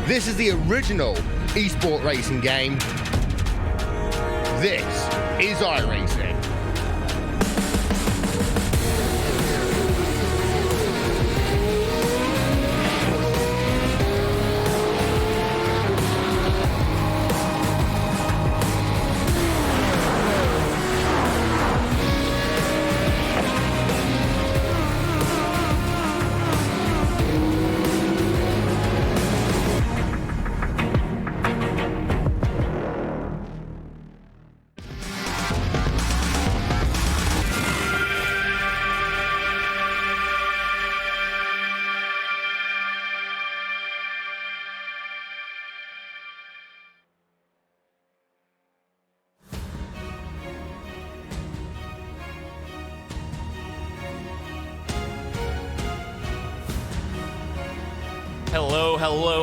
This is the original esport racing game. This is iRacing.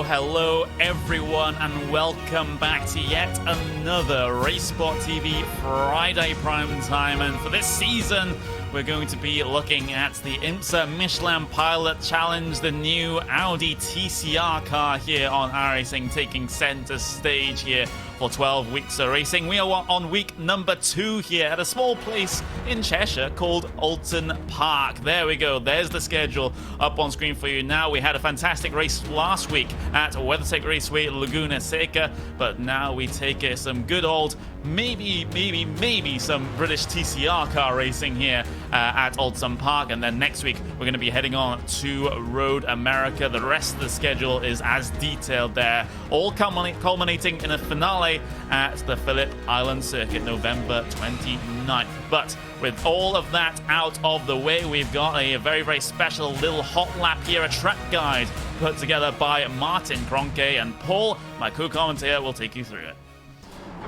Hello everyone, and welcome back to yet another Race Sport TV Friday Prime Time. And for this season, we're going to be looking at the IMSA Michelin Pilot Challenge, the new Audi TCR car here on iRacing, taking center stage here for 12 weeks of racing. We are on week number 2 here at a small place in Cheshire called Oulton Park. There we go. There's the schedule up on screen for you now. We had a fantastic race last week at WeatherTech Raceway Laguna Seca, but now we take some good old, maybe some British TCR car racing here at Oulton Park, and then next week we're going to be heading on to Road America. The rest of the schedule is as detailed there, all culminating in a finale at the Phillip Island Circuit November 29th. But with all of that out of the way, we've got a very special little hot lap here, a track guide put together by Martin Cronke, and Paul, my co-commentator, will take you through it.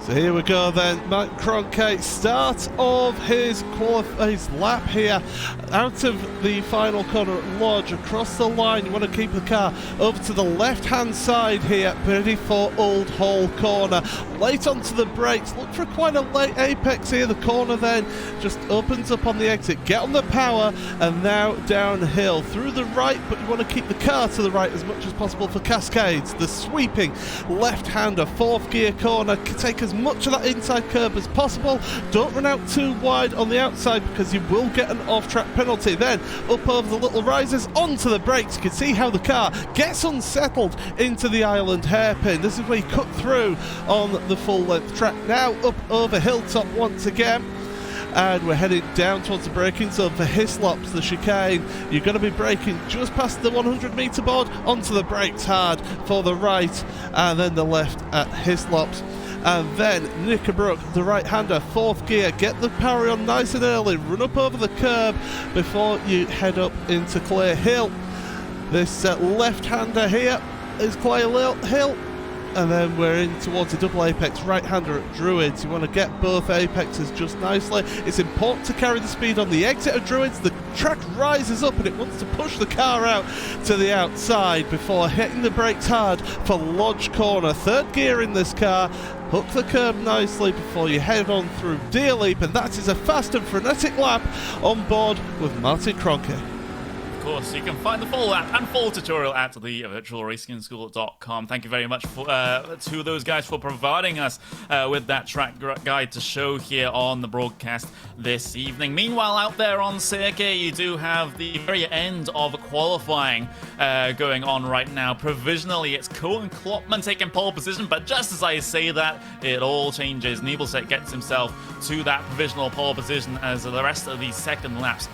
So here we go then, Mike Cronke, start of his lap here, out of the final corner at Lodge, across the line. You want to keep the car over to the left-hand side here, ready for Old Hall Corner. Late onto the brakes, look for quite a late apex here. The corner then just opens up on the exit. Get on the power, and now downhill through the right, but you want to keep the car to the right as much as possible for Cascades. The sweeping left-hander, 4th gear corner, take as much of that inside curb as possible. Don't run out too wide on the outside because you will get an off-track penalty. Then up over the little rises onto the brakes. You can see how the car gets unsettled into the island hairpin. This is where you cut through on the full-length track. Now up over Hilltop once again, and we're heading down towards the braking zone for Hislops, the chicane. You're going to be braking just past the 100 metre board, onto the brakes hard for the right, and then the left at Hislops. And then Knickerbrook, the right-hander, 4th gear. Get the power on nice and early. Run up over the curb before you head up into Clay Hill. This left-hander here is Clay Hill. And then we're in towards a double apex right-hander at Druids. You want to get both apexes just nicely. It's important to carry the speed on the exit of Druids. The track rises up and it wants to push the car out to the outside before hitting the brakes hard for Lodge Corner. 3rd gear in this car. Hook the curb nicely before you head on through Deer Leap, and that is a fast and frenetic lap on board with Martin Cronke. Of course, you can find the full lap and full tutorial at the virtualracingschool.com. Thank you very much to those guys for providing us with that track guide to show here on the broadcast this evening. Meanwhile, out there on circuit, you do have the very end of qualifying going on right now. Provisionally, it's Colin Klopman taking pole position, but just as I say that, it all changes. Nebelset gets himself to that provisional pole position as the rest of these second laps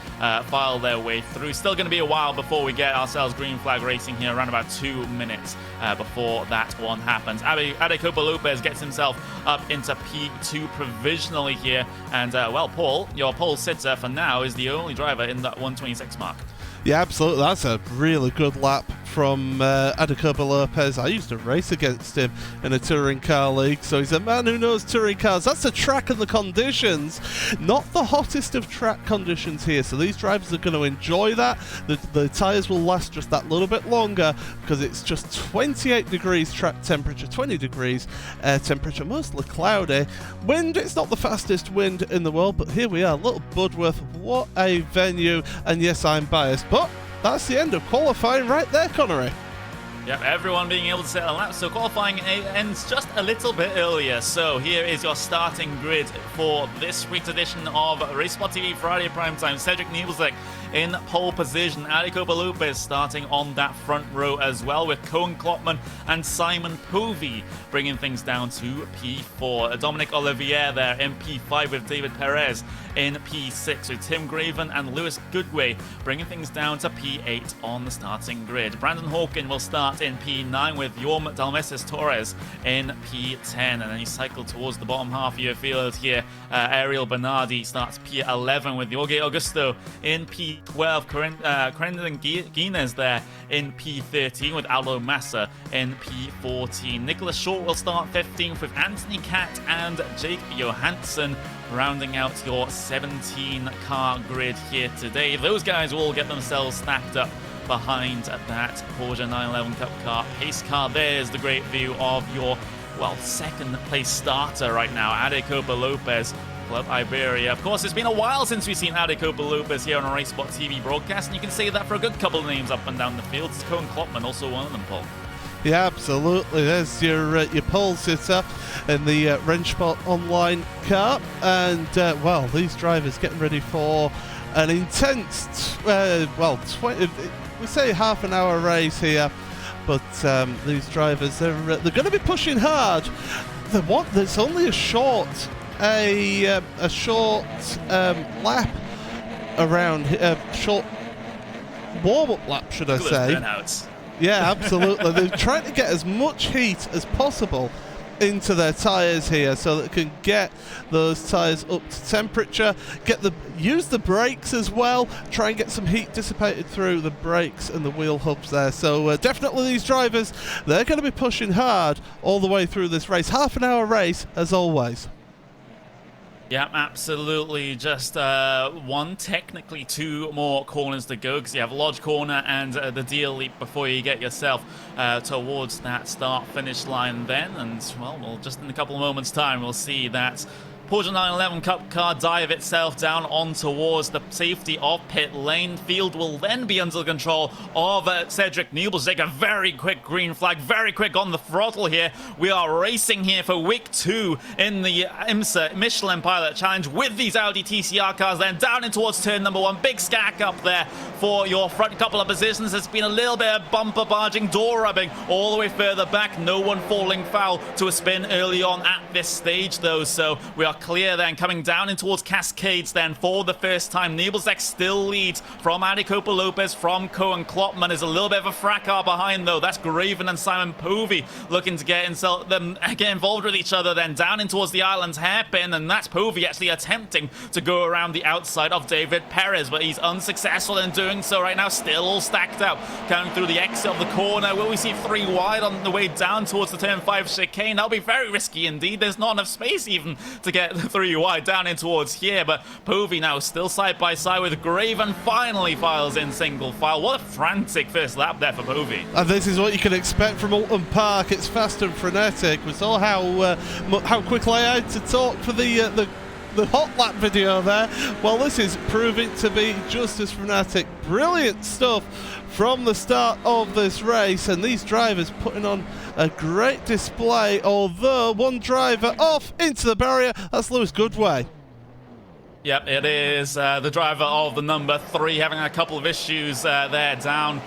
file their way through. Still going to be a while before we get ourselves green flag racing here, around about 2 minutes before that one happens. Adecopa Lopez gets himself up into P2 provisionally here, and well, Paul, your pole sitter for now is the only driver in that 126 mark. Yeah, absolutely. That's a really good lap from Adecopa Lopez. I used to race against him in a touring car league, so he's a man who knows touring cars. That's the track and the conditions. Not the hottest of track conditions here, so these drivers are going to enjoy that. The tyres will last just that little bit longer because it's just 28 degrees track temperature, 20 degrees air temperature, mostly cloudy. Wind, it's not the fastest wind in the world, but here we are, Little Budworth. What a venue, and yes, I'm biased, but that's the end of qualifying right there, Connery. Yep, everyone being able to set a lap, so qualifying ends just a little bit earlier. So here is your starting grid for this week's edition of Racesport TV Friday Primetime. Cedric Nebelzek in pole position. Arico Balupes starting on that front row as well, with Cohen Klopman and Simon Povey bringing things down to P4. Dominic Olivier there in P5 with David Perez in P6, with Tim Graven and Lewis Goodway bringing things down to P8 on the starting grid. Brandon Hawkin will start in P9 with Jorm Dalmesis Torres in P10, and then you cycle towards the bottom half of your field here. Ariel Bernardi starts P11 with Jorge Augusto in P12. Corendon Guinness there in P13 with Aldo Massa in P14. Nicholas Short will start 15th with Anthony Catt and Jake Johansson rounding out your 17-car grid here today. Those guys will get themselves stacked up behind that Porsche 911 Cup car pace car. There's the great view of your, well, second place starter right now, Adecopa Lopez, Club Iberia. Of course, it's been a while since we've seen Adecopa Lopez here on a Racesport TV broadcast, and you can say that for a good couple of names up and down the field. It's Cohen Klopman, also one of them, Paul. Yeah, absolutely. There's your pole sitter in the Rennsport Online car, and well, these drivers getting ready for an intense, 20. We say half an hour race here, but these drivers, they're going to be pushing hard. There's only a short lap around, short warm-up lap, should I say? Burnouts. Yeah, absolutely. They're trying to get as much heat as possible into their tyres here so that they can get those tyres up to temperature, use the brakes as well, try and get some heat dissipated through the brakes and the wheel hubs there. So definitely these drivers, they're going to be pushing hard all the way through this race. Half an hour race as always. Yeah, absolutely. Just technically two more corners to go, because you have Lodge Corner and the Deal Leap before you get yourself towards that start-finish line then. And, well, just in a couple of moments' time, we'll see that Porsche 911 Cup car dive itself down on towards the safety of pit lane. Field will then be under the control of Cedric Nebelzek. A very quick green flag, very quick on the throttle here. We are racing here for week 2 in the IMSA Michelin Pilot Challenge with these Audi TCR cars. Then down in towards turn number 1. Big stack up there for your front couple of positions. There's been a little bit of bumper barging, door rubbing all the way further back. No one falling foul to a spin early on at this stage though. So we are clear then, coming down in towards Cascades then for the first time. Nebelzek still leads from Adecopa Lopez, from Cohen Klopman. Is a little bit of a fracas behind though. That's Graven and Simon Povey looking to get involved with each other then down in towards the island's hairpin, and that's Povey actually attempting to go around the outside of David Perez, but he's unsuccessful in doing so right now. Still all stacked up coming through the exit of the corner. Will we see 3 wide on the way down towards the turn 5 chicane? That'll be very risky indeed. There's not enough space even to get 3 wide down in towards here, but Povey now still side by side with Graven. Finally files in single file. What a frantic first lap there for Povey. And this is what you can expect from Oulton Park. It's fast and frenetic. We saw how quickly I had to talk for the hot lap video there. Well, this is proving to be just as frenetic. Brilliant stuff from the start of this race, and these drivers putting on a great display, although one driver off into the barrier. That's Lewis Goodway. Yep, it is the driver of the number 3 having a couple of issues there down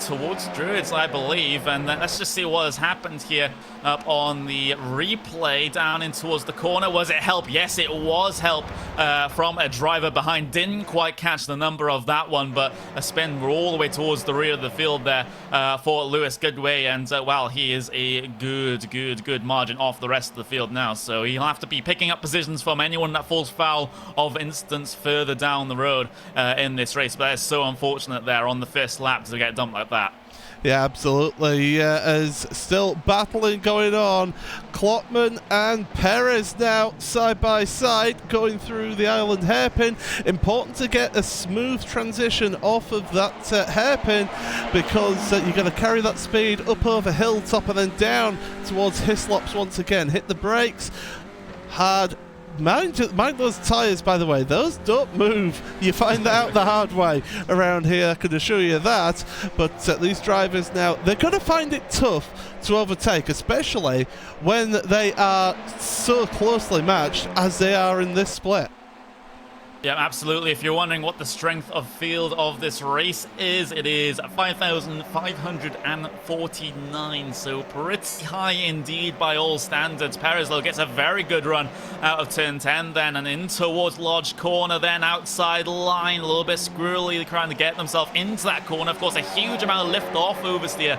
towards Druids, I believe. And let's just see what has happened here up on the replay down in towards the corner. Was it help? Yes, it was help from a driver behind. Didn't quite catch the number of that one, but a spin all the way towards the rear of the field there for Lewis Goodway. And, well, he is a good margin off the rest of the field now. So he'll have to be picking up positions from anyone that falls foul of instance further down the road in this race. But it's so unfortunate there on the first lap to get dumped like that. Yeah, absolutely. As still battling going on. Klopman and Perez now side by side going through the island hairpin. Important to get a smooth transition off of that hairpin, because you're going to carry that speed up over Hilltop and then down towards Hislops once again. Hit the brakes hard mind those tyres, by the way. Those don't move. You find that out the hard way around here, I can assure you that. But these drivers now, they're going to find it tough to overtake, especially when they are so closely matched as they are in this split. Yeah, absolutely. If you're wondering what the strength of field of this race is, it is 5,549, so pretty high indeed by all standards. Perez, though, gets a very good run out of turn 10 then, and in towards Lodge Corner then, outside line, a little bit squirrely, trying to get themselves into that corner. Of course, a huge amount of lift-off oversteer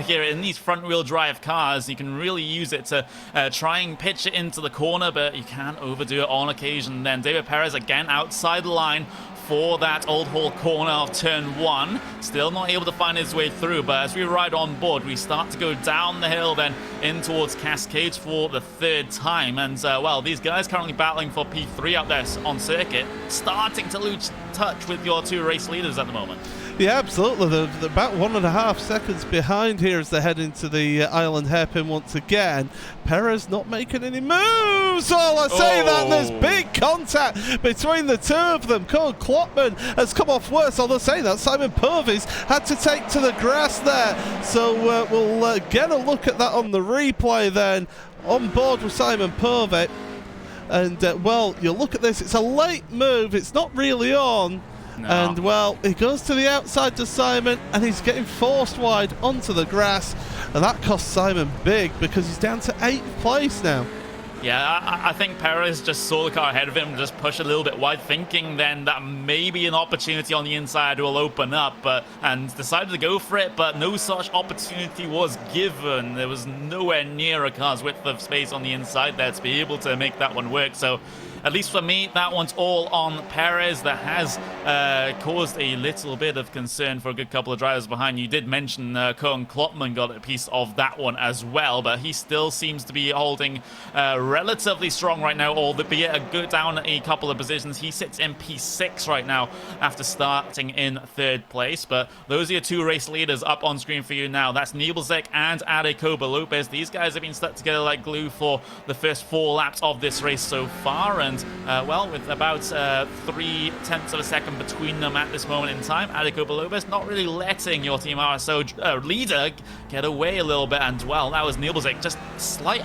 here in these front-wheel drive cars. You can really use it to try and pitch it into the corner, but you can overdo it on occasion then. David Perez again outside the line for that Old Hall corner of turn 1. Still not able to find his way through, but as we ride on board, we start to go down the hill then in towards Cascades for the third time. And, well, these guys currently battling for P3 out there on circuit, starting to lose touch with your two race leaders at the moment. Yeah, absolutely. They're about 1.5 seconds behind here as they head into the island hairpin once again. Perez not making any moves. Oh, I say that, and there's big contact between the two of them. Cole Klopman has come off worse, although saying that, Simon Purvis had to take to the grass there. So we'll get a look at that on the replay then. On board with Simon Purvis. And, well, you look at this, it's a late move. It's not really on. No. And, well, he goes to the outside to Simon, and he's getting forced wide onto the grass. And that costs Simon big because he's down to 8th place now. Yeah, I think Perez just saw the car ahead of him and just pushed a little bit wide, thinking then that maybe an opportunity on the inside will open up, and decided to go for it, but no such opportunity was given. There was nowhere near a car's width of space on the inside there to be able to make that one work. So at least for me, that one's all on Perez. That has caused a little bit of concern for a good couple of drivers behind. You did mention Cohen Klopman got a piece of that one as well, but he still seems to be holding relatively strong right now, albeit a good down a couple of positions. He sits in P6 right now after starting in 3rd place, but those are your two race leaders up on screen for you now. That's Nebelzek and Adecoba Lopez. These guys have been stuck together like glue for the first 4 laps of this race so far, and well, with about 0.3 of a second between them at this moment in time, Adecoba Lopez not really letting your Team RSO leader get away a little bit, and well, that was Nebelzek just a slight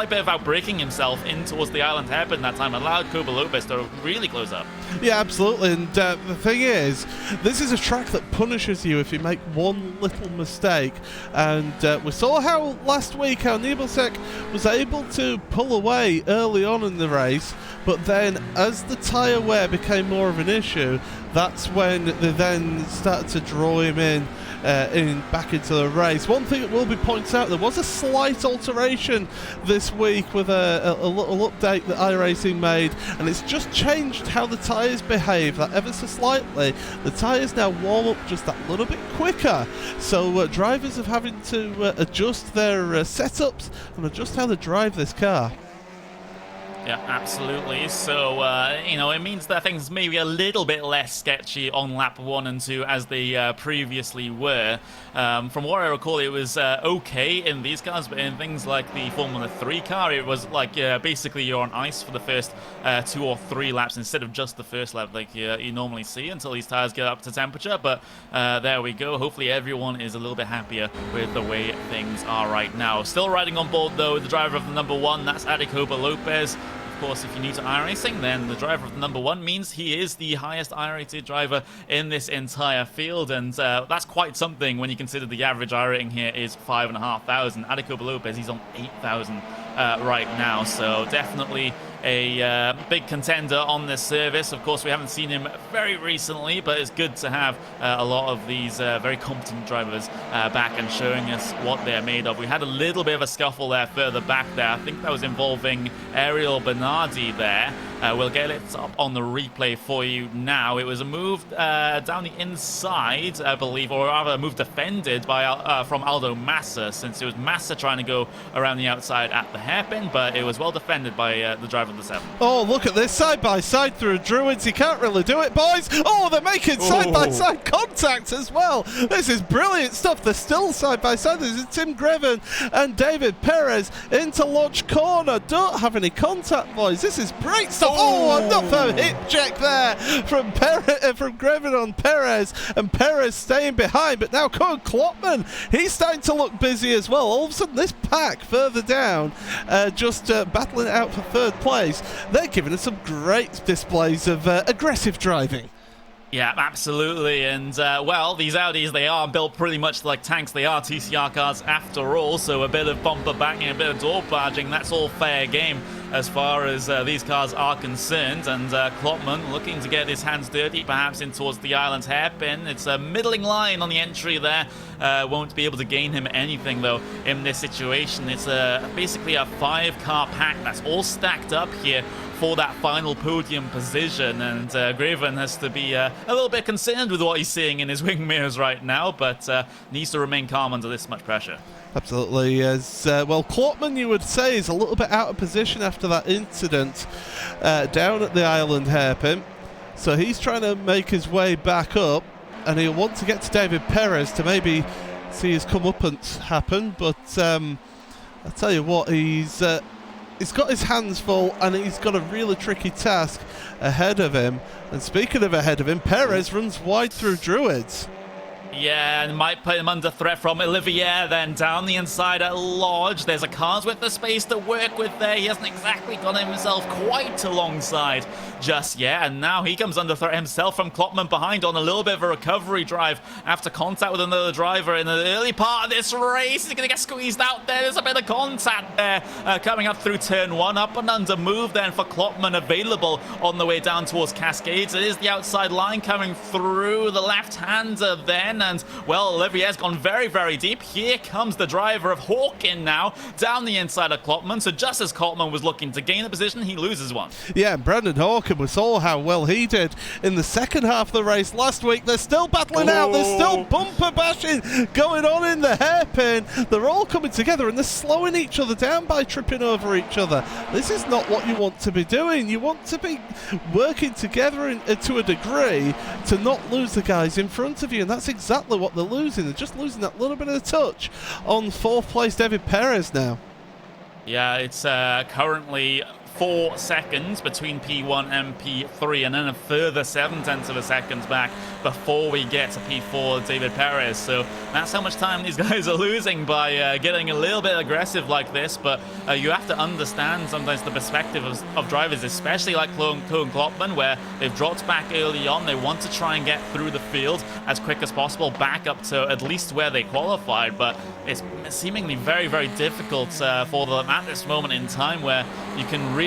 bit of outbraking himself in towards the island hairpin that time, allowed Coba Lopez to really close up. Yeah, absolutely, and the thing is, this is a track that punishes you if you make one little mistake, and we saw how last week how Nebelzek was able to pull away early on in the race, but then as the tyre wear became more of an issue, that's when they then started to draw him in back into the race. One thing that will be pointed out, there was a slight alteration this week with a little update that iRacing made, and it's just changed how the tyres behave that ever so slightly. The tyres now warm up just that little bit quicker, so drivers are having to adjust their setups and adjust how they drive this car. Yeah, absolutely. So, you know, it means that things may be a little bit less sketchy on lap 1 and 2 as they previously were. From what I recall, it was okay in these cars, but in things like the Formula 3 car, it was like basically you're on ice for the first 2 or 3 laps instead of just the first lap like you normally see until these tires get up to temperature. But there we go. Hopefully everyone is a little bit happier with the way things are right now. Still riding on board, though, the driver of the number 1, that's Adecoba Lopez. Of course, if you're new to iRacing, then the driver of the number 1 means he is the highest I-rated driver in this entire field, and that's quite something when you consider the average I-rating here is 5,500. Adecoba Lopez, he's on 8,000 right now, so definitely a big contender on this service. Of course, we haven't seen him very recently, but it's good to have a lot of these very competent drivers back and showing us what they're made of. We had a little bit of a scuffle there further back there. I think that was involving Ariel Bernardi there. We'll get it up on the replay for you now. It was a move down the inside, I believe, or rather a move defended by from Aldo Massa, since it was Massa trying to go around the outside at the hairpin, but it was well defended by the driver of the 7th. Oh, look at this, side-by-side through Druids. He can't really do it, boys. Oh, they're making side-by-side contact as well. This is brilliant stuff. They're still side-by-side. This is Tim Greven and David Perez into launch corner. Don't have any contact, boys. This is great stuff. Oh, another hip check there from Greven on Perez, and Perez staying behind. But now Cohen Klopman, he's starting to look busy as well. All of a sudden, this pack further down, just battling it out for 3rd place. They're giving us some great displays of aggressive driving. Yeah, absolutely. And, well, these Audis, they are built pretty much like tanks. They are TCR cars after all, so a bit of bumper backing, a bit of door barging, that's all fair game as far as these cars are concerned. And Klopman looking to get his hands dirty, perhaps in towards the island's hairpin. It's a middling line on the entry there. Won't be able to gain him anything, though, in this situation. It's basically a 5-car pack that's all stacked up here for that final podium position, and Graven has to be a little bit concerned with what he's seeing in his wing mirrors right now, but needs to remain calm under this much pressure. Absolutely. As well, Klopman, you would say, is a little bit out of position after that incident down at the island hairpin, so he's trying to make his way back up, and he'll want to get to David Perez to maybe see his comeuppance happen, but I'll tell you what, he's got his hands full, and he's got a really tricky task ahead of him. And speaking of ahead of him, Perez runs wide through Druids. Yeah, and might put him under threat from Olivier then down the inside at Lodge. There's a car's width of space to work with there. He hasn't exactly got himself quite alongside just yet, and now he comes under threat himself from Klopman behind on a little bit of a recovery drive after contact with another driver in the early part of this race. He's going to get squeezed out there. There's a bit of contact there coming up through turn 1. Up and under move then for Klopman available on the way down towards Cascades. It is the outside line coming through the left-hander then, and well, Olivier's gone very, very deep. Here comes the driver of Hawkin now down the inside of Klopman. So just as Klopman was looking to gain a position, he loses one. Yeah, and Brendan Hawkin, we saw how well he did in the second half of the race last week. They're still battling out. There's still bumper bashing going on in the hairpin. They're all coming together and they're slowing each other down by tripping over each other. This is not what you want to be doing. You want to be working together to a degree to not lose the guys in front of you, and that's exactly what they're losing. They're just losing that little bit of touch on 4th place David Perez now. Yeah, it's currently 4 seconds between P1 and P3, and then a further 0.7 of a second back before we get to P4 David Perez. So that's how much time these guys are losing by getting a little bit aggressive like this. But you have to understand sometimes the perspective of drivers, especially like Cohen Klopman, where they've dropped back early on. They want to try and get through the field as quick as possible, back up to at least where they qualified. But it's seemingly very, very difficult for them at this moment in time, where you can really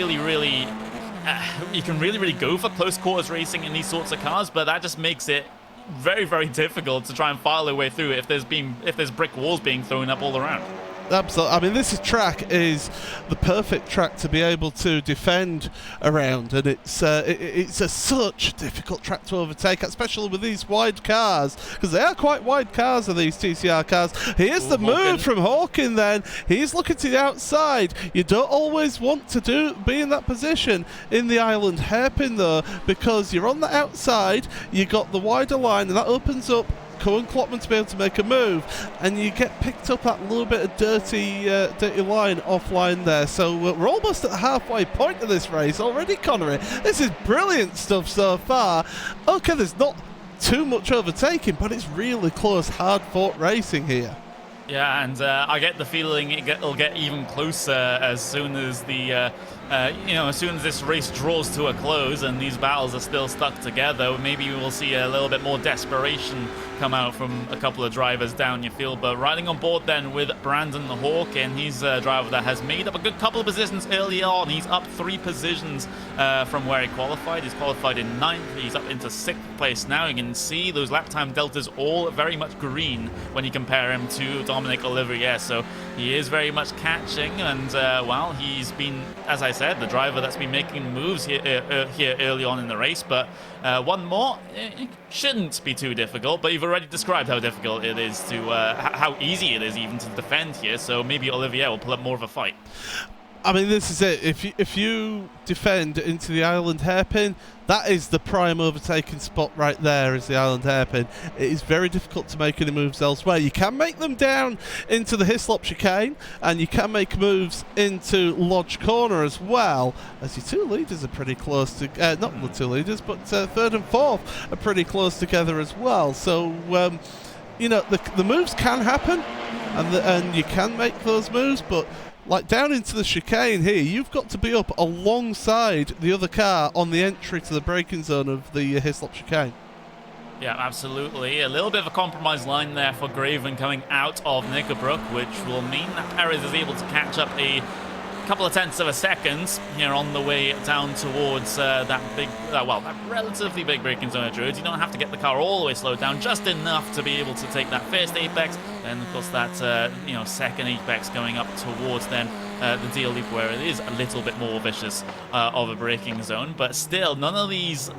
go for close quarters racing in these sorts of cars, but that just makes it very, very difficult to try and file their way through if there's brick walls being thrown up all around. Absolutely. I mean, this track is the perfect track to be able to defend around, and it's such a difficult track to overtake, especially with these wide cars, because they are quite wide cars, are these TCR cars. Here's the move from Hawkin then. He's looking to the outside. You don't always want to be in that position in the island hairpin, though, because you're on the outside, you got the wider line, and that opens up Cohen Klopman to be able to make a move, and you get picked up that little bit of dirty line offline there. So we're almost at the halfway point of this race already, Connery. This is brilliant stuff so far. Okay, there's not too much overtaking, but it's really close, hard-fought racing here. Yeah, and I get the feeling it'll get even closer as soon as as soon as this race draws to a close and these battles are still stuck together. Maybe we will see a little bit more desperation come out from a couple of drivers down your field. But riding on board then with Brandon the Hawk, and he's a driver that has made up a good couple of positions early on. He's up 3 positions from where he qualified. He's qualified in 9th. He's up into 6th place now. You can see those lap time deltas all very much green when you compare him to Dominic Olivier. So he is very much catching, and well, he's been, as I said, the driver that's been making moves here early on in the race. But one more, it shouldn't be too difficult, but you've already described how difficult it is to, how easy it is even to defend here, so maybe Olivier will pull up more of a fight. I mean, this is it. If you defend into the island hairpin, that is the prime overtaking spot right there, is the island hairpin. It is very difficult to make any moves elsewhere. You can make them down into the Hislop chicane, and you can make moves into Lodge Corner as well, as your two leaders are pretty close to, not the two leaders, but third and fourth are pretty close together as well. So, you know, the moves can happen, and you can make those moves, but like down into the chicane here, you've got to be up alongside the other car on the entry to the braking zone of the Hislop chicane. Yeah, absolutely. A little bit of a compromise line there for Graven coming out of Knickerbrook, which will mean that Perez is able to catch up a couple of tenths of a second here on the way down towards that relatively big braking zone of Druids. You don't have to get the car all the way slowed down, just enough to be able to take that first apex, and of course that second apex going up towards then the deal loop, where it is a little bit more vicious of a braking zone. But still, none of these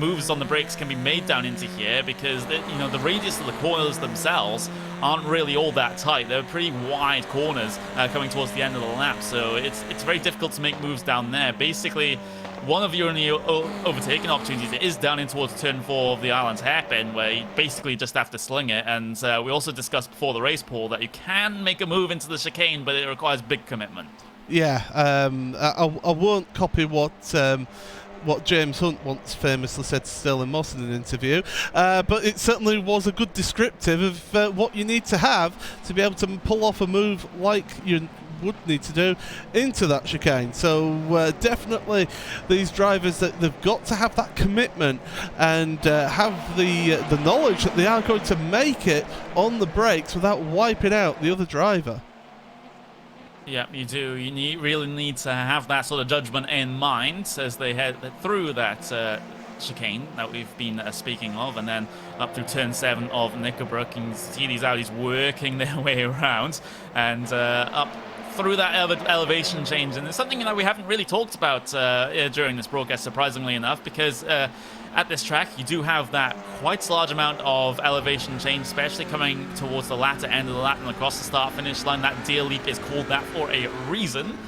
moves on the brakes can be made down into here, because the radius of the corners themselves aren't really all that tight. They're pretty wide corners coming towards the end of the lap, so it's very difficult to make moves down there. Basically, one of your only overtaking opportunities is down in towards turn 4 of the island's hairpin, where you basically just have to sling it. And we also discussed before the race, Paul, that you can make a move into the chicane, but it requires big commitment. Yeah, I won't copy what James Hunt once famously said to Sterling Moss in an interview, but it certainly was a good descriptive of what you need to have to be able to pull off a move like you would need to do into that chicane. So definitely these drivers, that they've got to have that commitment and have the knowledge that they are going to make it on the brakes without wiping out the other driver. Yeah, you do. You really need to have that sort of judgment in mind as they head through that chicane that we've been speaking of, and then up through turn 7 of Knickerbrook. You can see these Audis working their way around and up through that elevation change. And it's something that we haven't really talked about during this broadcast, surprisingly enough, because at this track you do have that quite large amount of elevation change, especially coming towards the latter end of the lap and across the start-finish line. That deal leap is called that for a reason.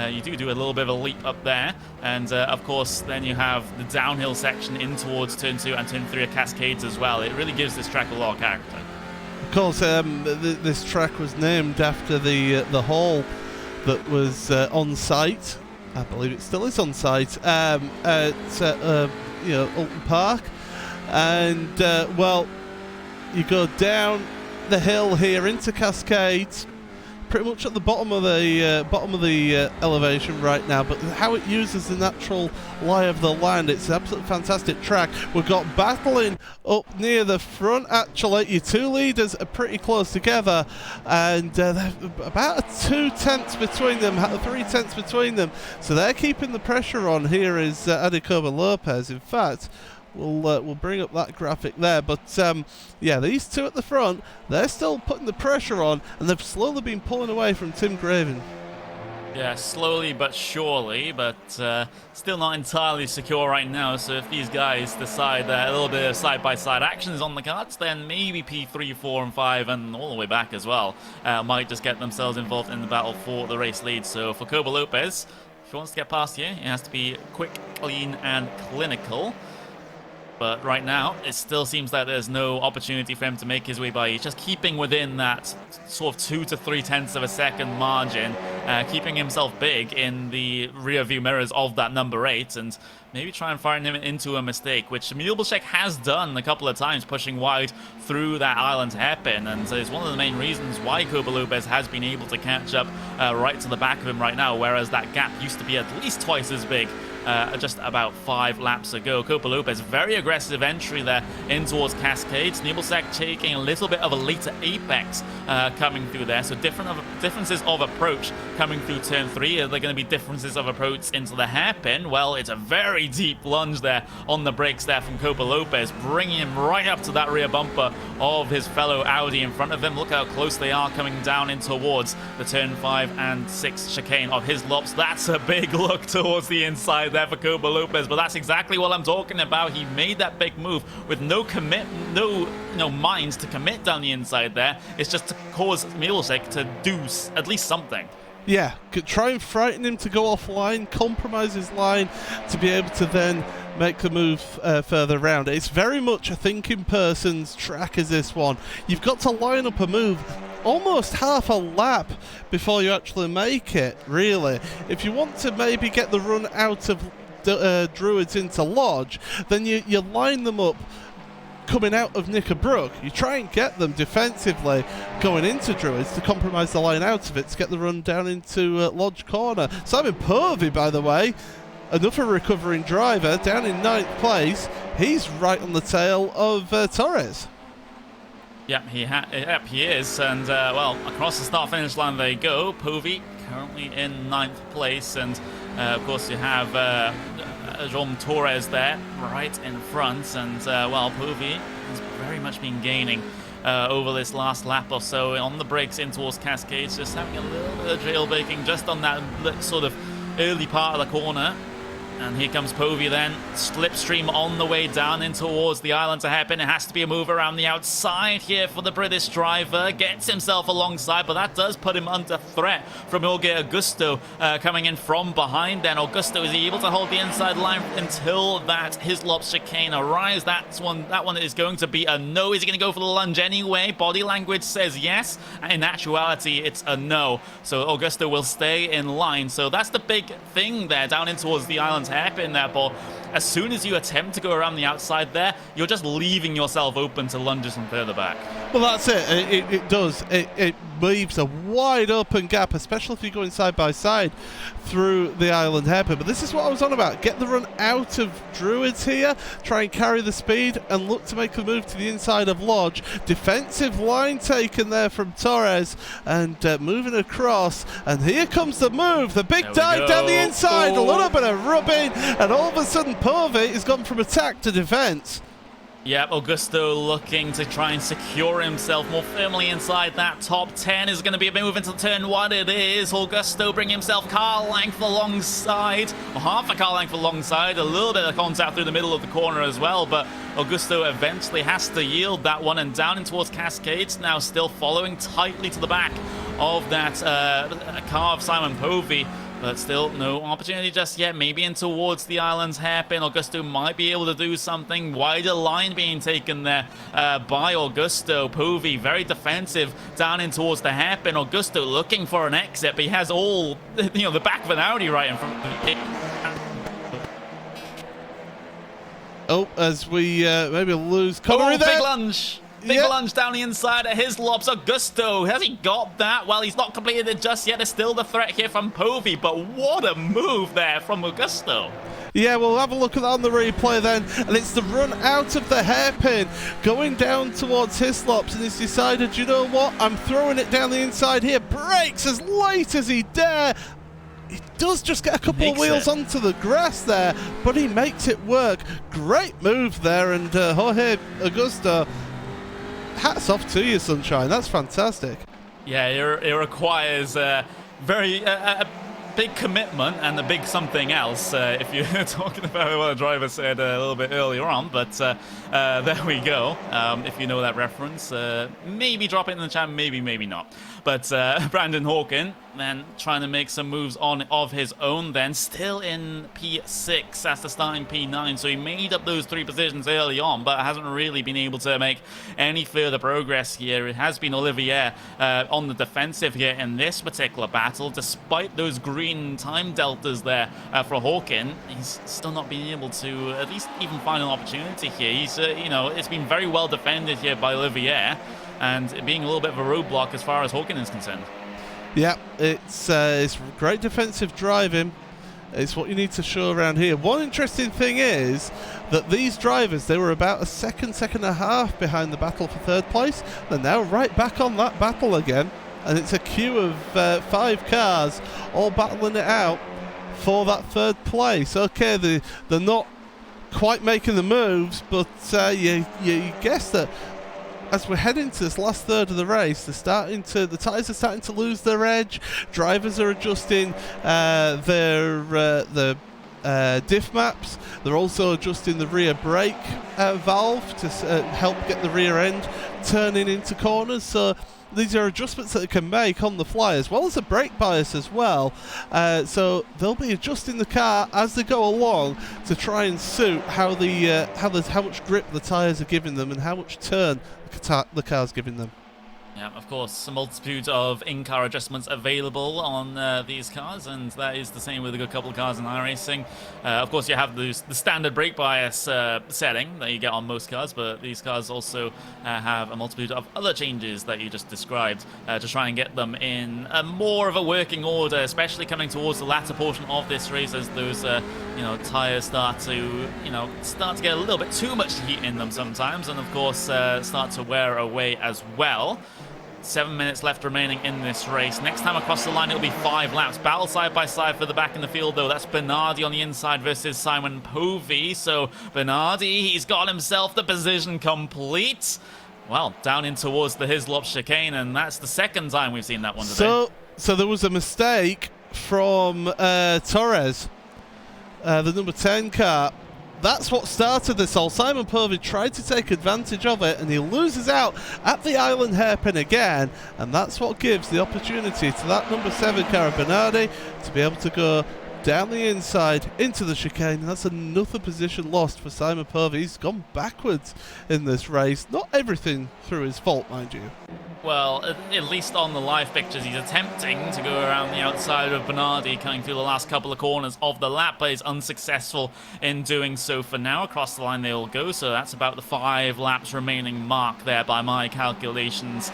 You do a little bit of a leap up there, and of course then you have the downhill section in towards turn 2 and turn 3 of Cascades as well. It really gives this track a lot of character. Of course, this track was named after the hall that was on site. I believe it still is on site at Oulton Park, and well, you go down the hill here into Cascades, pretty much at the bottom of the elevation right now, but how it uses the natural lie of the land, it's an absolutely fantastic track. We've got battling up near the front, actually. Your two leaders are pretty close together, and they're about 2 tenths between them, 3 tenths between them, so they're keeping the pressure on. Here is Adicoba Lopez. In fact, we'll bring up that graphic there, but yeah, these two at the front, they're still putting the pressure on, and they've slowly been pulling away from Tim Graven. Yeah, slowly but surely, but still not entirely secure right now. So if these guys decide that a little bit of side-by-side action is on the cards, then maybe P3, 4, and 5, and all the way back as well, might just get themselves involved in the battle for the race lead. So for Cobo Lopez, if he wants to get past here, it has to be quick, clean, and clinical. But right now, it still seems that there's no opportunity for him to make his way by. He's just keeping within that sort of 2 to 3 tenths of a second margin, keeping himself big in the rear view mirrors of that number 8, and maybe try and frighten him into a mistake, which Mubelshek has done a couple of times, pushing wide through that island's hairpin, and it's one of the main reasons why Cobo Lopez has been able to catch up right to the back of him right now, whereas that gap used to be at least twice as big just about 5 laps ago. Cobo Lopez, very aggressive entry there in towards Cascades. Nebelsack taking a little bit of a later apex coming through there, so differences of approach coming through turn 3. Are there going to be differences of approach into the hairpin? Well, it's a very deep lunge there on the brakes there from Cobo Lopez, bringing him right up to that rear bumper of his fellow Audi in front of him. Look how close they are coming down in towards the turn 5 and 6 chicane of his lops. That's a big look towards the inside there for Cobo Lopez, but that's exactly what I'm talking about. He made that big move with no minds to commit down the inside there. It's just to cause Milosek to do at least something. Yeah, could try and frighten him to go offline, compromise his line to be able to then make the move further around. It's very much a thinking person's track as this one. You've got to line up a move almost half a lap before you actually make it, really. If you want to maybe get the run out of Druids into Lodge, then you line them up coming out of Knickerbrook. You try and get them defensively going into Druids to compromise the line out of it to get the run down into Lodge Corner. Simon Povey, by the way, another recovering driver, down in 9th place. He's right on the tail of Torres. Yep, he is, and well, across the start-finish line they go. Povey currently in 9th place, and of course you have Jean Torres there, right in front, and well, Povey has very much been gaining over this last lap or so on the brakes in towards Cascades, just having a little bit of jailbreaking just on that sort of early part of the corner. And here comes Povey then, slipstream on the way down in towards the island to happen. It has to be a move around the outside here for the British driver. Gets himself alongside, but that does put him under threat from Jorge Augusto coming in from behind then. Augusto, is he able to hold the inside line until that Hislop chicane arrives? That one is going to be a no. Is he going to go for the lunge anyway? Body language says yes. In actuality, it's a no. So Augusto will stay in line. So that's the big thing there down in towards the island's hairpin there, but as soon as you attempt to go around the outside there, you're just leaving yourself open to lunges from further back. Well, that's it. It does. It leaves a wide open gap, especially if you're going side by side through the island hairpin. But this is what I was on about. Get the run out of Druids here, try and carry the speed, and look to make a move to the inside of Lodge. Defensive line taken there from Torres, and moving across. And here comes the move. The big dive down the inside. A little bit of rubbing, and all of a sudden Povey has gone from attack to defense. Yep, Augusto looking to try and secure himself more firmly inside that top 10. Is going to be a move into turn 1. It is. Augusto bringing himself car length alongside, or half a car length alongside. A little bit of contact through the middle of the corner as well, but Augusto eventually has to yield that one and down in towards Cascades. Now still following tightly to the back of that car of Simon Povey. But still no opportunity just yet. Maybe in towards the island's hairpin. Augusto might be able to do something. Wider line being taken there by Augusto. Povey very defensive down in towards the hairpin. Augusto looking for an exit, but he has all, the back of an Audi right in front of him. Oh, as we maybe lose Connery there. Big lunge. Big lunge down the inside of Hislop's. Augusto, has he got that? Well, he's not completed it just yet. There's still the threat here from Povey, but what a move there from Augusto. Yeah, we'll have a look at that on the replay then. And it's the run out of the hairpin, going down towards Hislop's, and he's decided, you know what, I'm throwing it down the inside here. Brakes as late as he dare. He does just get a couple of wheels onto the grass there, but he makes it work. Great move there, and Jorge Augusto, hats off to you, Sunshine. That's fantastic. Yeah, it requires a big commitment and a big something else, if you're talking about what the driver said a little bit earlier on. But there we go. If you know that reference, maybe drop it in the chat, maybe not. But Brandon Hawken then trying to make some moves of his own, then still in P6 as the starting P9. So he made up those 3 positions early on, but hasn't really been able to make any further progress here. It has been Olivier on the defensive here in this particular battle. Despite those green time deltas there for Hawken, he's still not been able to at least even find an opportunity here. He's, it's been very well defended here by Olivier, and being a little bit of a roadblock as far as Hawken is concerned. Yeah, it's great defensive driving. It's what you need to show around here. One interesting thing is that these drivers, they were about a second and a half behind the battle for 3rd place. They're now right back on that battle again, and it's a queue of 5 cars all battling it out for that 3rd place. Okay, they're not quite making the moves, but you guess that as we're heading to this last third of the race, the tyres are starting to lose their edge. Drivers are adjusting their diff maps. They're also adjusting the rear brake valve to help get the rear end turning into corners. So these are adjustments that they can make on the fly, as well as a brake bias as well. So they'll be adjusting the car as they go along to try and suit how much grip the tyres are giving them and how much turn the car's giving them. Yeah, of course, a multitude of in-car adjustments available on these cars, and that is the same with a good couple of cars in iRacing. Of course, you have the standard brake bias setting that you get on most cars, but these cars also have a multitude of other changes that you just described to try and get them in more of a working order, especially coming towards the latter portion of this race as those tires start to get a little bit too much heat in them sometimes, and of course start to wear away as well. 7 minutes left remaining in this race. Next time across the line, it'll be 5 laps. Battle side by side for the back in the field, though. That's Bernardi on the inside versus Simon Povey. So Bernardi, he's got himself the position complete. Well, down in towards the Hislop chicane, and that's the second time we've seen that one today. So there was a mistake from Torres, the number 10 car. That's what started this all. Simon Povey tried to take advantage of it, and he loses out at the island hairpin again, and that's what gives the opportunity to that number 7 car, Bernardi, to be able to go down the inside into the chicane. That's another position lost for Simon Povey. He's gone backwards in this race. Not everything through his fault, mind you. Well, at least on the live pictures, he's attempting to go around the outside of Bernardi, coming through the last couple of corners of the lap, but he's unsuccessful in doing so for now. Across the line they all go, so that's about the 5 laps remaining mark there by my calculations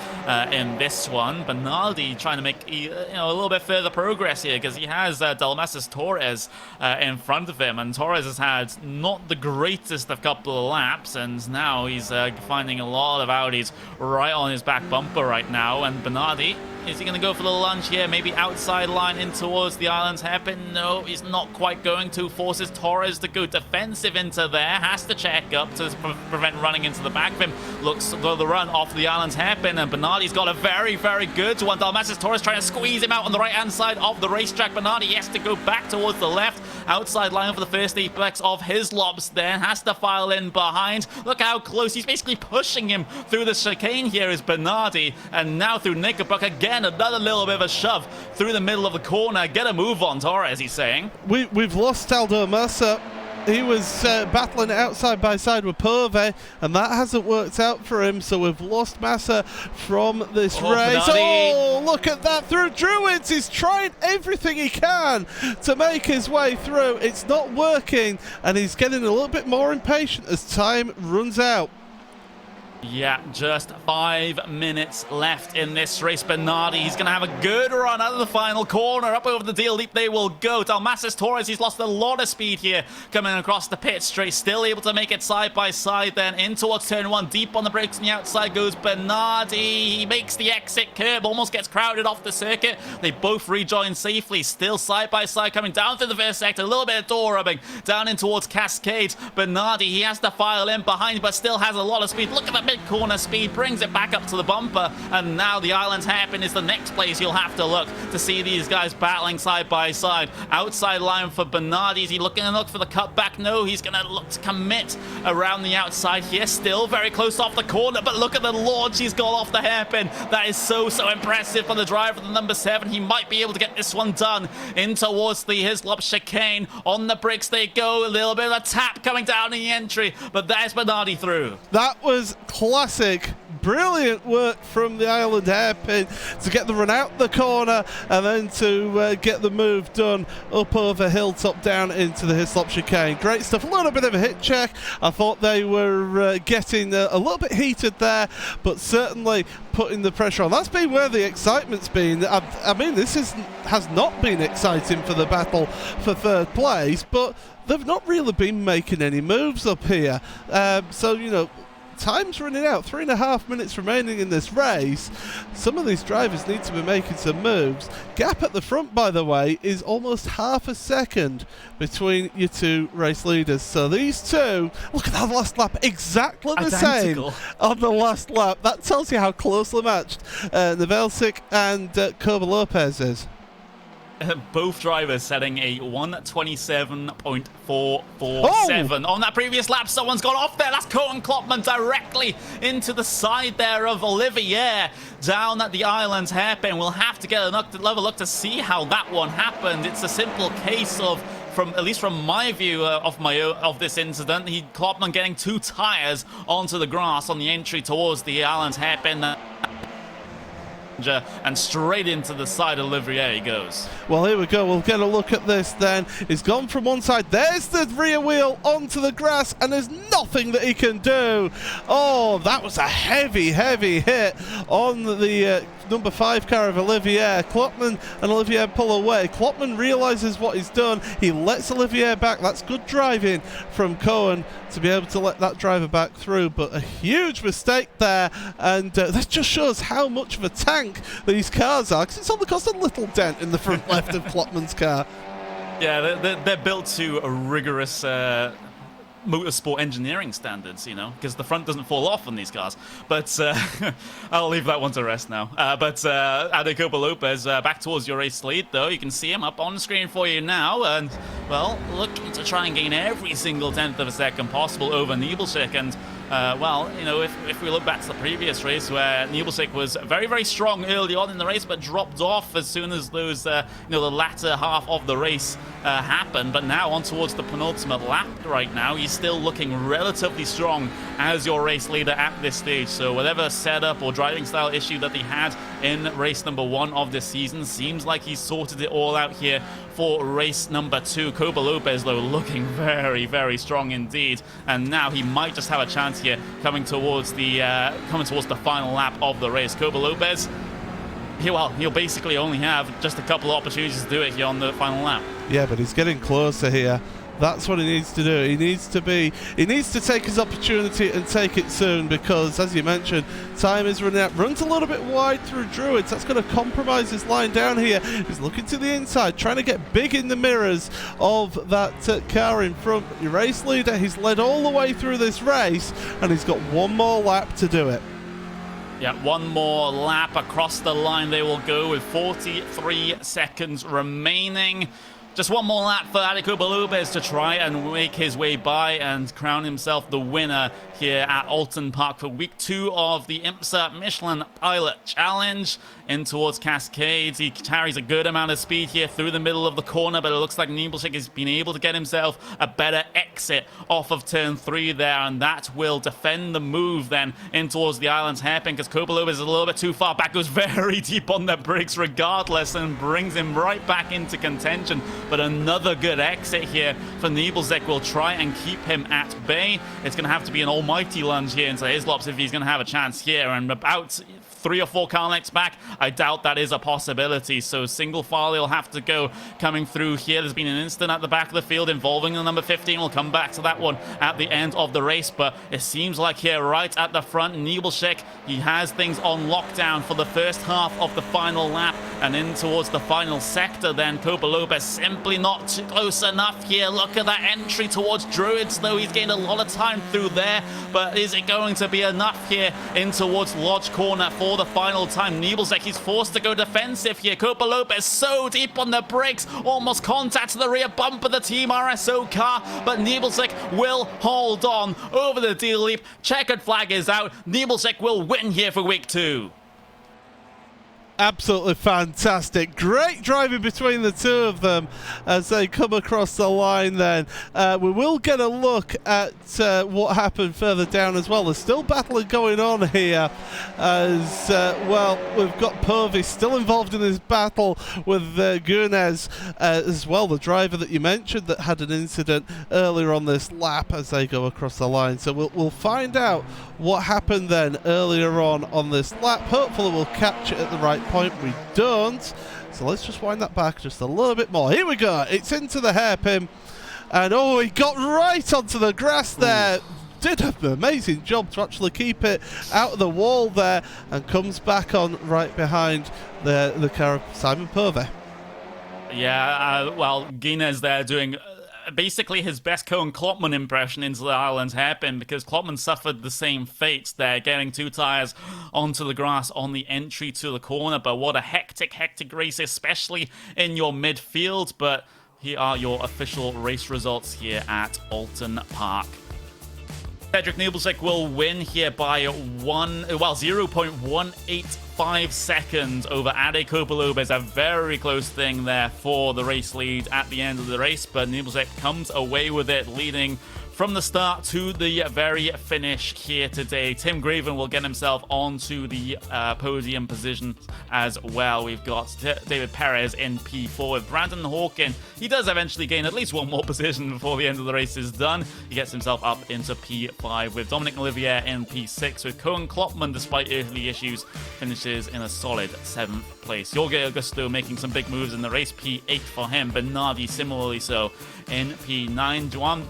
in this one. Bernardi trying to make a little bit further progress here, because he has Dalmas's Torres in front of him, and Torres has had not the greatest of couple of laps, and now he's finding a lot of Audis right on his back bumper right now. And Bernardi, is he going to go for the lunge here? Maybe outside line in towards the island's hairpin? No, he's not quite going to. Forces Torres to go defensive into there. Has to check up to prevent running into the back of him. Looks for the run off the island's hairpin, and Bernardi's got a very, very good one. Dalmas's Torres trying to squeeze him out on the right-hand side of the racetrack. Bernardi has to go back towards the left. Outside line for the first apex of his lobs then. Has to file in behind. Look how close. He's basically pushing him through the chicane here is Bernardi. And now through Nickelbrook again, another little bit of a shove through the middle of the corner. Get a move on, Torres, he's saying. We've lost Aldo Massa. He was battling outside by side with Povey, and that hasn't worked out for him, so we've lost Massa from this race. Bernardi. Oh, look at that through Druids. He's trying everything he can to make his way through. It's not working, and he's getting a little bit more impatient as time runs out. Yeah, just 5 minutes left in this race. Bernardi, he's going to have a good run out of the final corner. Up over the deal leap they will go. Dalmas's Torres, he's lost a lot of speed here coming across the pit straight. Still able to make it side by side then in towards turn 1. Deep on the brakes on the outside goes Bernardi. He makes the exit curb, almost gets crowded off the circuit. They both rejoin safely. Still side by side coming down through the first sector. A little bit of door rubbing down in towards Cascade. Bernardi, he has to file in behind, but still has a lot of speed. Look at that mid-corner speed, brings it back up to the bumper, and now the island's hairpin is the next place you'll have to look to see these guys battling side by side. Outside line for Bernardi. Is he looking to look for the cutback? No, he's going to look to commit around the outside here. Still very close off the corner, but look at the launch he's got off the hairpin. That is so impressive for the driver, the number 7. He might be able to get this one done in towards the Hislop chicane. On the brakes they go. A little bit of a tap coming down in the entry, but there's Bernardi through. That was classic. Brilliant work from the island hairpin to get the run out the corner and then to get the move done up over Hilltop down into the Hislop chicane. Great stuff. A little bit of a hit check. I thought they were getting a little bit heated there, but certainly putting the pressure on. That's been where the excitement's been. I mean, this has not been exciting for the battle for third place, but they've not really been making any moves up here. So, you know, time's running out. 3.5 minutes remaining in this race. Some of these drivers need to be making some moves. Gap at the front, by the way, is almost half a second between your two race leaders. So these two, look at that last lap, exactly the Identical. same on the last lap. That tells you how closely matched Novelsic and Koba Lopez is. both drivers setting a 1:27.447 on that previous lap. Someone's gone off there. That's Cohen Klopman directly into the side there of Olivier down at the island's hairpin. We'll have to get another look to see how that one happened. It's a simple case of, at least from my view of this incident, Klopman getting 2 tires onto the grass on the entry towards the island's hairpin. And straight into the side of Olivier he goes. Well, here we go. We'll get a look at this then. He's gone from one side. There's the rear wheel onto the grass, and there's nothing that he can do. Oh, that was a heavy, heavy hit on the number 5 car of Olivier. Klopman and Olivier pull away. Klopman realizes what he's done. He lets Olivier back. That's good driving from Cohen to be able to let that driver back through, but a huge mistake there, and that just shows how much of a tank these cars are, because it's only caused a little dent in the front left of Klopman's car. Yeah, they're built to a rigorous motorsport engineering standards, you know, because the front doesn't fall off on these cars. But I'll leave that one to rest now. But Adecopa Lopez back towards your race lead, though. You can see him up on the screen for you now, and, well, looking to try and gain every single 10th of a second possible over Nebelschik. And well, you know, if we look back to the previous race where Nebelschik was very, very strong early on in the race, but dropped off as soon as those, you know, the latter half of the race happened. But now on towards the penultimate lap right now, he's still looking relatively strong as your race leader at this stage. So whatever setup or driving style issue that he had in race number 1 of this season, seems like he's sorted it all out here for race number 2. Copa Lopez, though, looking very, very strong indeed, and now he might just have a chance here coming towards the final lap of the race. Copa Lopez, he'll basically only have just a couple of opportunities to do it here on the final lap. Yeah, but he's getting closer here. That's what he needs to do. He needs to take his opportunity and take it soon, because, as you mentioned, time is running out. Runs a little bit wide through Druids. That's going to compromise his line down here. He's looking to the inside, trying to get big in the mirrors of that car in front. Your race leader, he's led all the way through this race, and he's got one more lap to do it. Yeah, one more lap across the line. They will go with 43 seconds remaining. Just one more lap for Adecopa Lopez to try and make his way by and crown himself the winner here at Oulton Park for week 2 of the IMSA Michelin Pilot Challenge. In towards Cascades, he carries a good amount of speed here through the middle of the corner, but it looks like Nebelschik has been able to get himself a better exit off of turn 3 there, and that will defend the move then in towards the island's hairpin, because Copa Lopez is a little bit too far back, goes very deep on the brakes regardless, and brings him right back into contention. But another good exit here for Nebelschik will try and keep him at bay. It's going to have to be an almighty lunge here into Islops if he's going to have a chance here, and about 3 or 4 car lengths back, I doubt that is a possibility. So single file he'll have to go coming through here. There's been an incident at the back of the field involving the number 15. We'll come back to that one at the end of the race, but it seems like here right at the front, Nebelschik, he has things on lockdown for the first half of the final lap, and in towards the final sector then Copa Lopez simply not close enough here. Look at that entry towards Druids, though. He's gained a lot of time through there, but is it going to be enough here in towards Lodge Corner for the final time? Nebelschik, he's forced to go defensive here. Copa Lopez so deep on the brakes, almost contact to the rear bumper of the Team RSO car, but Nebelschik will hold on over the deal leap. Checkered flag is out. Nebelschik will win here for week 2. Absolutely fantastic. Great driving between the two of them as they come across the line then. We will get a look at what happened further down as well. There's still battling going on here as, well, we've got Purvis still involved in this battle with Gunes as well, the driver that you mentioned that had an incident earlier on this lap as they go across the line. So we'll find out what happened then earlier on this lap. Hopefully we'll catch it at the right point. We don't, so let's just wind that back just a little bit more. Here we go. It's into the hairpin, and oh, he got right onto the grass there. Did an amazing job to actually keep it out of the wall there, and comes back on right behind the car of Simon Purvey. Yeah, well, Guinness there doing basically his best Cohen Klopman impression into the Ireland's hairpin, because Klopman suffered the same fate there, getting 2 tyres onto the grass on the entry to the corner. But what a hectic race, especially in your midfield. But here are your official race results here at Oulton Park. Cedric Nebelsic will win here by 0.185 seconds over Ade Kopelobes. A very close thing there for the race lead at the end of the race, but Nebelsic comes away with it, leading from the start to the very finish here today. Tim Graven will get himself onto the podium position as well. We've got David Perez in P4 with Brandon Hawkin. He does eventually gain at least one more position before the end of the race is done. He gets himself up into P5 with Dominic Olivier in P6, with Cohen Klopman, despite early issues, finishes in a solid 7th place. Jorge Augusto making some big moves in the race, P8 for him. Bernardi similarly so in P9. Juan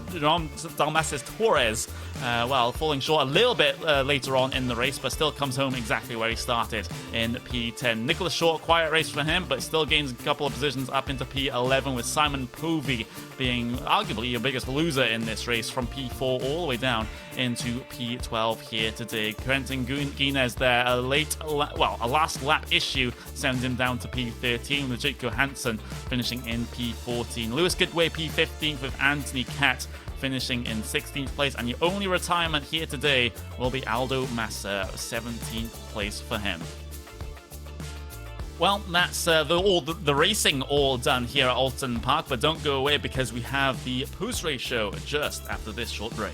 Dalmases Torres, well, falling short a little bit later on in the race, but still comes home exactly where he started in P10. Nicholas Short, quiet race for him, but still gains a couple of positions up into P11, with Simon Povey being arguably your biggest loser in this race, from P4 all the way down into P12 here today. Quentin Guinness there, a last lap issue sends him down to P13, with Jake Johansson finishing in P14. Lewis Goodway P15 with Anthony Catt finishing in 16th place, and your only retirement here today will be Aldo Massa, 17th place for him. Well, that's the racing all done here at Oulton Park, but don't go away, because we have the post-race show just after this short break.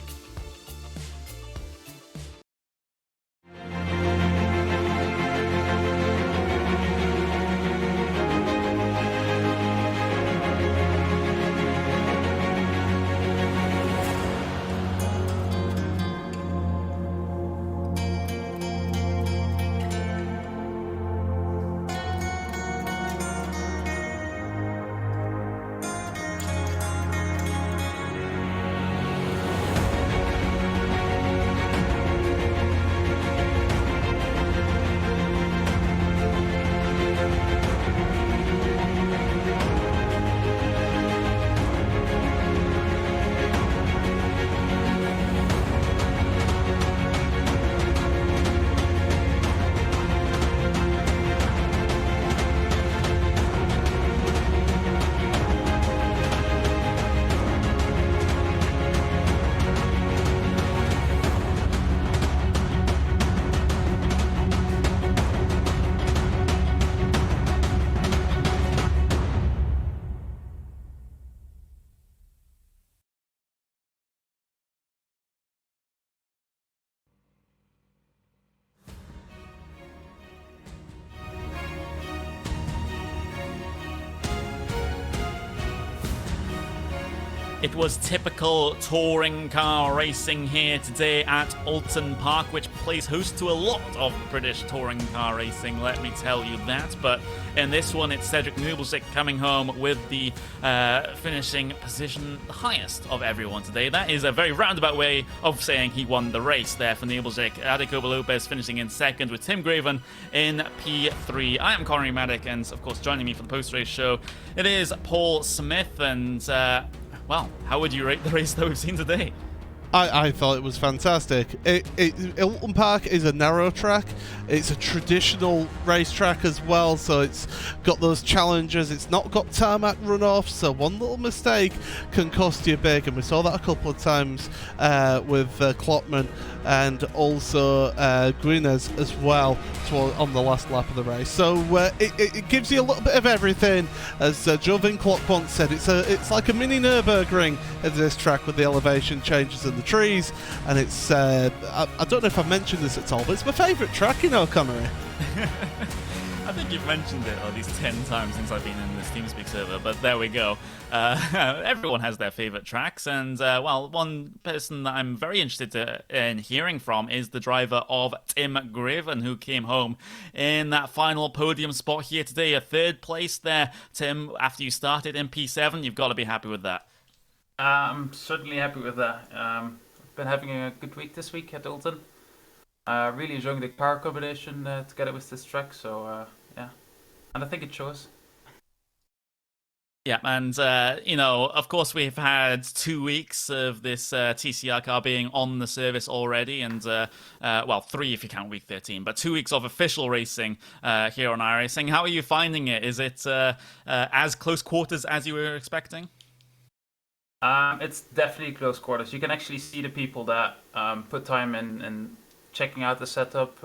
It was typical touring car racing here today at Oulton Park, which plays host to a lot of British touring car racing, let me tell you that. But in this one, it's Cedric Nebelsic coming home with the finishing position, the highest of everyone today. That is a very roundabout way of saying he won the race there for Nebelsic. Ade Kopelobes finishing in second, with Tim Graven in P3. I am Connery Maddock, and of course joining me for the post-race show, it is Paul Smith. And well, how would you rate the race that we've seen today? I thought it was fantastic. Oulton Park is a narrow track. It's a traditional racetrack as well, so it's got those challenges. It's not got tarmac runoff, so one little mistake can cost you big, and we saw that a couple of times with Klopman and also Guinness as well on the last lap of the race. So it gives you a little bit of everything. As Joe Vinclock once said, it's like a mini Nürburgring of this track, with the elevation changes and the trees, and it's I don't know if I've mentioned this at all, but it's my favourite track, you know, Connery. I think you've mentioned it at least 10 times since I've been in this TeamSpeak server, but there we go. Everyone has their favourite tracks, and well, one person that I'm very interested in hearing from is the driver of Tim Graven, who came home in that final podium spot here today, a 3rd place there. Tim, after you started in P7, you've got to be happy with that. I'm certainly happy with that. Been having a good week this week at Oulton. Really enjoying the car combination together with this track, so yeah. And I think it shows. Yeah, and of course, we've had 2 weeks of this TCR car being on the service already, and well, 3 if you count week 13, but 2 weeks of official racing here on iRacing. How are you finding it? Is it as close quarters as you were expecting? It's definitely close quarters. You can actually see the people that put time in checking out the setup,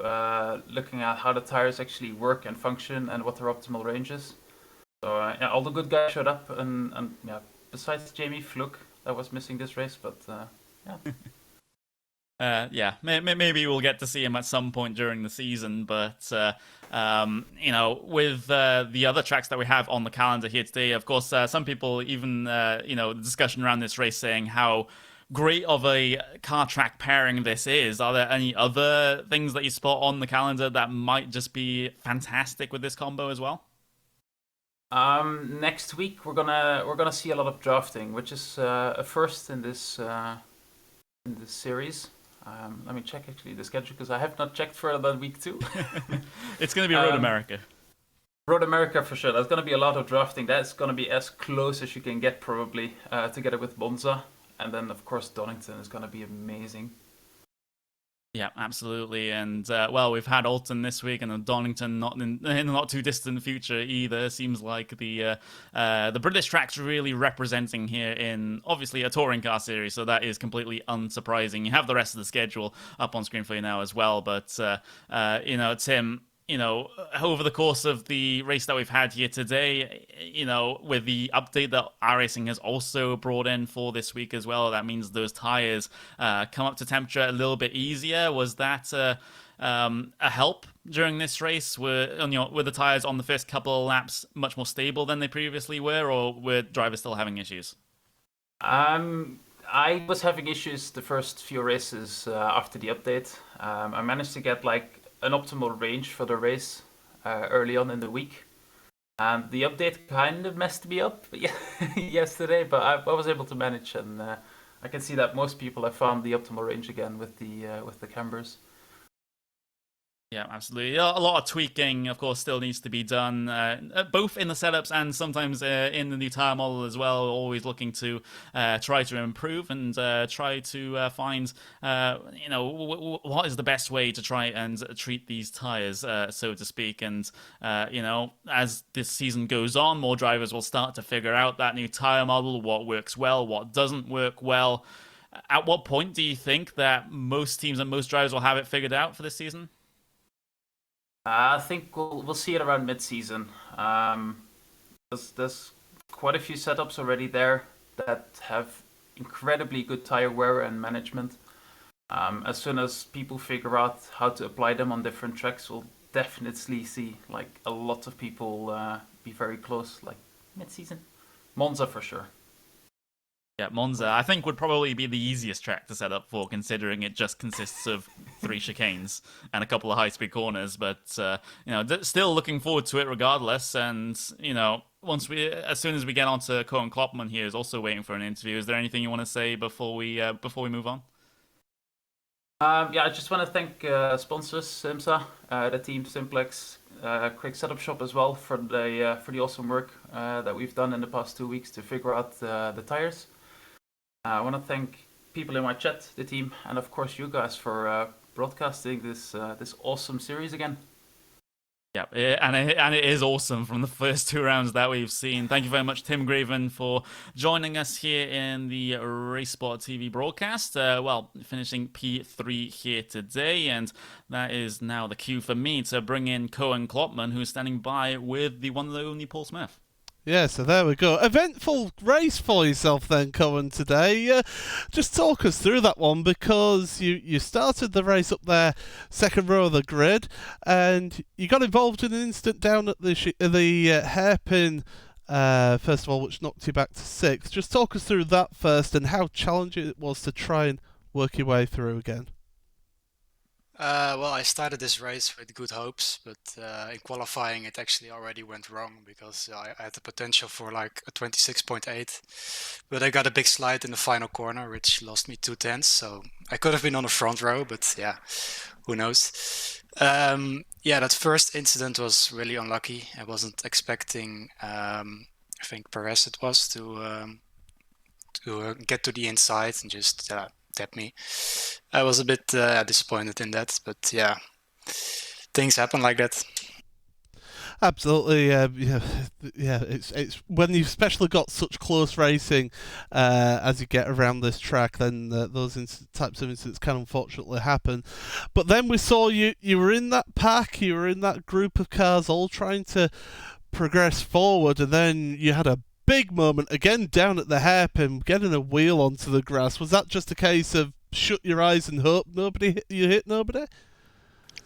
looking at how the tires actually work and function, and what their optimal range is. So yeah, all the good guys showed up, and yeah, besides Jamie Fluke, that was missing this race, but yeah. Yeah, maybe we'll get to see him at some point during the season. But with the other tracks that we have on the calendar here today, of course, some people even the discussion around this race saying how great of a car track pairing this is. Are there any other things that you spot on the calendar that might just be fantastic with this combo as well? Next week we're gonna see a lot of drafting, which is a first in this series. Let me check actually the schedule because I have not checked further than week 2. It's going to be Road America. Road America for sure. There's going to be a lot of drafting. That's going to be as close as you can get probably, together with Monza, and then of course Donington is going to be amazing. Yeah, absolutely. And well, we've had Oulton this week, and Donington not in the not too distant future either. Seems like the British tracks really representing here in obviously a touring car series, so that is completely unsurprising. You have the rest of the schedule up on screen for you now as well, but Tim, over the course of the race that we've had here today, with the update that iRacing has also brought in for this week as well, that means those tires come up to temperature a little bit easier. Was that a help during this race? Were the tires on the first couple of laps much more stable than they previously were, or were drivers still having issues? I was having issues the first few races after the update. I managed to get an optimal range for the race early on in the week. And the update kind of messed me up yesterday, but I was able to manage, and I can see that most people have found the optimal range again with the cambers. Yeah, absolutely. A lot of tweaking, of course, still needs to be done, both in the setups and sometimes in the new tire model as well. Always looking to try to improve and try to find, what is the best way to try and treat these tires, so to speak. And as this season goes on, more drivers will start to figure out that new tire model, what works well, what doesn't work well. At what point do you think that most teams and most drivers will have it figured out for this season? I think we'll see it around mid-season. There's quite a few setups already there that have incredibly good tire wear and management. As soon as people figure out how to apply them on different tracks, we'll definitely see a lot of people be very close, mid-season. Monza for sure. Yeah, Monza, I think, would probably be the easiest track to set up for, considering it just consists of 3 chicanes and a couple of high-speed corners. But still looking forward to it regardless. And as soon as we get on to Cohen Klopman here, is also waiting for an interview. Is there anything you want to say before we move on? Yeah, I just want to thank sponsors IMSA, the team Simplex, Quick Setup Shop as well for the awesome work that we've done in the past 2 weeks to figure out the tires. I want to thank people in my chat, the team, and of course you guys for broadcasting this awesome series again. Yeah, and it is awesome from the first 2 rounds that we've seen. Thank you very much, Tim Graven, for joining us here in the Race Sport TV broadcast. Finishing P3 here today, and that is now the cue for me to bring in Cohen Klopman, who's standing by with the one and only Paul Smith. Yeah, so there we go. Eventful race for yourself then, Cohen, today. Just talk us through that one, because you started the race up there, second row of the grid, and you got involved in an incident down at the hairpin, first of all, which knocked you back to 6th. Just talk us through that first and how challenging it was to try and work your way through again. Well, I started this race with good hopes, but in qualifying it actually already went wrong, because I had the potential for a 26.8, but I got a big slide in the final corner, which lost me 2 tenths, so I could have been on the front row, but yeah, who knows. That first incident was really unlucky. I wasn't expecting I think Perez it was, to get to the inside and just tap me. I was a bit disappointed in that, but yeah, things happen like that. Absolutely, yeah. It's when you've especially got such close racing as you get around this track, then those types of incidents can unfortunately happen. But then we saw you were in that pack, you were in that group of cars, all trying to progress forward, and then you had a big moment again down at the hairpin, getting a wheel onto the grass. Was that just a case of shut your eyes and hope you hit nobody?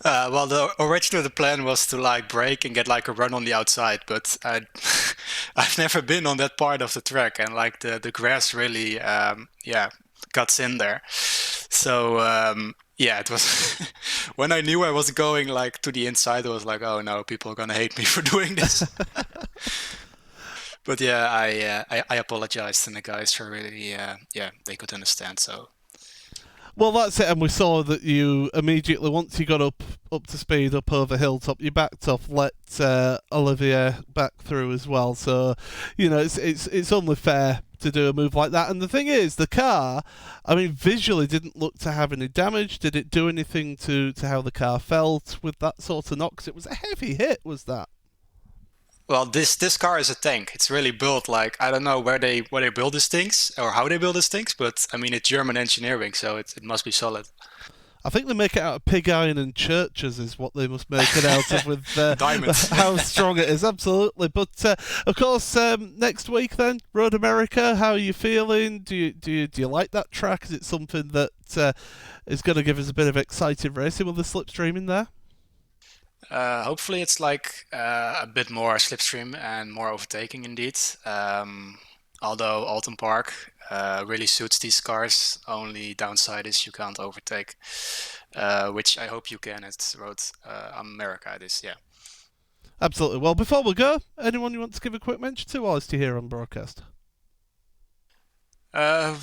Well, originally the plan was to like brake and get like a run on the outside, but I've never been on that part of the track, and like the grass really cuts in there. So yeah, it was when I knew I was going like to the inside, I was like, oh no, people are gonna hate me for doing this. But yeah, I apologized, and the guys were really they could understand. So. Well, that's it, and we saw that you immediately, once you got up to speed, up over Hilltop, you backed off, let Olivier back through as well. So, you know, it's only fair to do a move like that. And the thing is, the car, I mean, visually didn't look to have any damage. Did it do anything to how the car felt with that sort of knock? 'Cause it was a heavy hit, was that? Well, this car is a tank. It's really built like, I don't know where they build these things or how they build these things, but I mean it's German engineering, so it must be solid. I think they make it out of pig iron and churches is what they must make it out of with diamonds. How strong it is, absolutely. But of course, next week then, Road America. How are you feeling? Do you like that track? Is it something that is going to give us a bit of exciting racing with the slipstream in there? Hopefully it's like a bit more slipstream and more overtaking indeed. Although Oulton Park really suits these cars, only downside is you can't overtake, which I hope you can at Road America this, yeah. Absolutely. Well, before we go, anyone you want to give a quick mention to whilst you're here on broadcast? Not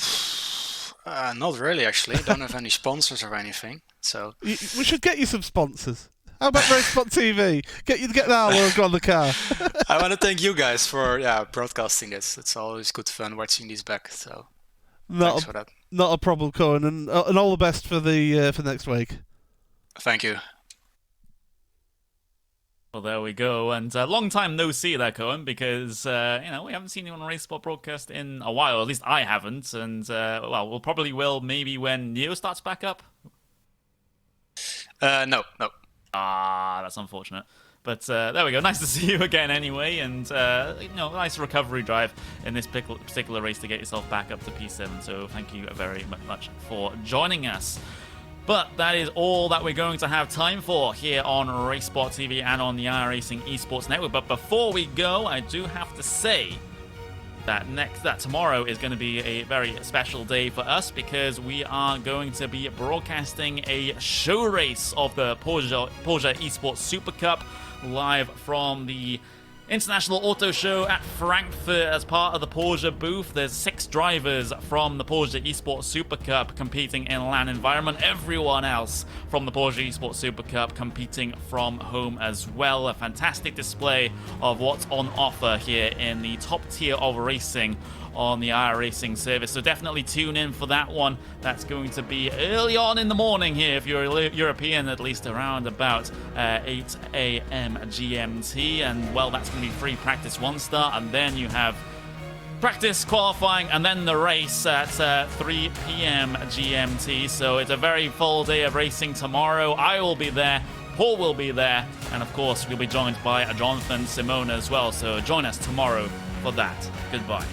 really, actually. Don't have any sponsors or anything, so... We should get you some sponsors. How about Racespot TV? Get our logo on the car. I want to thank you guys for broadcasting this. It's always good fun watching these back. So thanks for that. Not a problem, Cohen, and all the best for for next week. Thank you. Well, there we go, and long time no see there, Cohen, because we haven't seen you on a Racespot broadcast in a while. At least I haven't, and we'll probably will maybe when Neo starts back up. No. Ah, that's unfortunate. But there we go. Nice to see you again anyway. And, nice recovery drive in this particular race to get yourself back up to P7. So thank you very much for joining us. But that is all that we're going to have time for here on Racespot TV and on the iRacing Esports Network. But before we go, I do have to say that tomorrow is going to be a very special day for us, because we are going to be broadcasting a show race of the Porsche Esports Super Cup live from the International Auto Show at Frankfurt as part of the Porsche booth. There's 6 drivers from the Porsche Esports Super Cup competing in LAN environment. Everyone else from the Porsche Esports Super Cup competing from home as well. A fantastic display of what's on offer here in the top tier of racing on the iRacing service. So definitely tune in for that one. That's going to be early on in the morning here if you're European, at least around about 8 a.m. GMT. And well, that's going to be free practice 1 start, and then you have practice, qualifying, and then the race at 3 p.m. GMT. So it's a very full day of racing tomorrow. I will be there. Paul will be there. And of course, we'll be joined by Jonathan Simone as well. So join us tomorrow for that. Goodbye.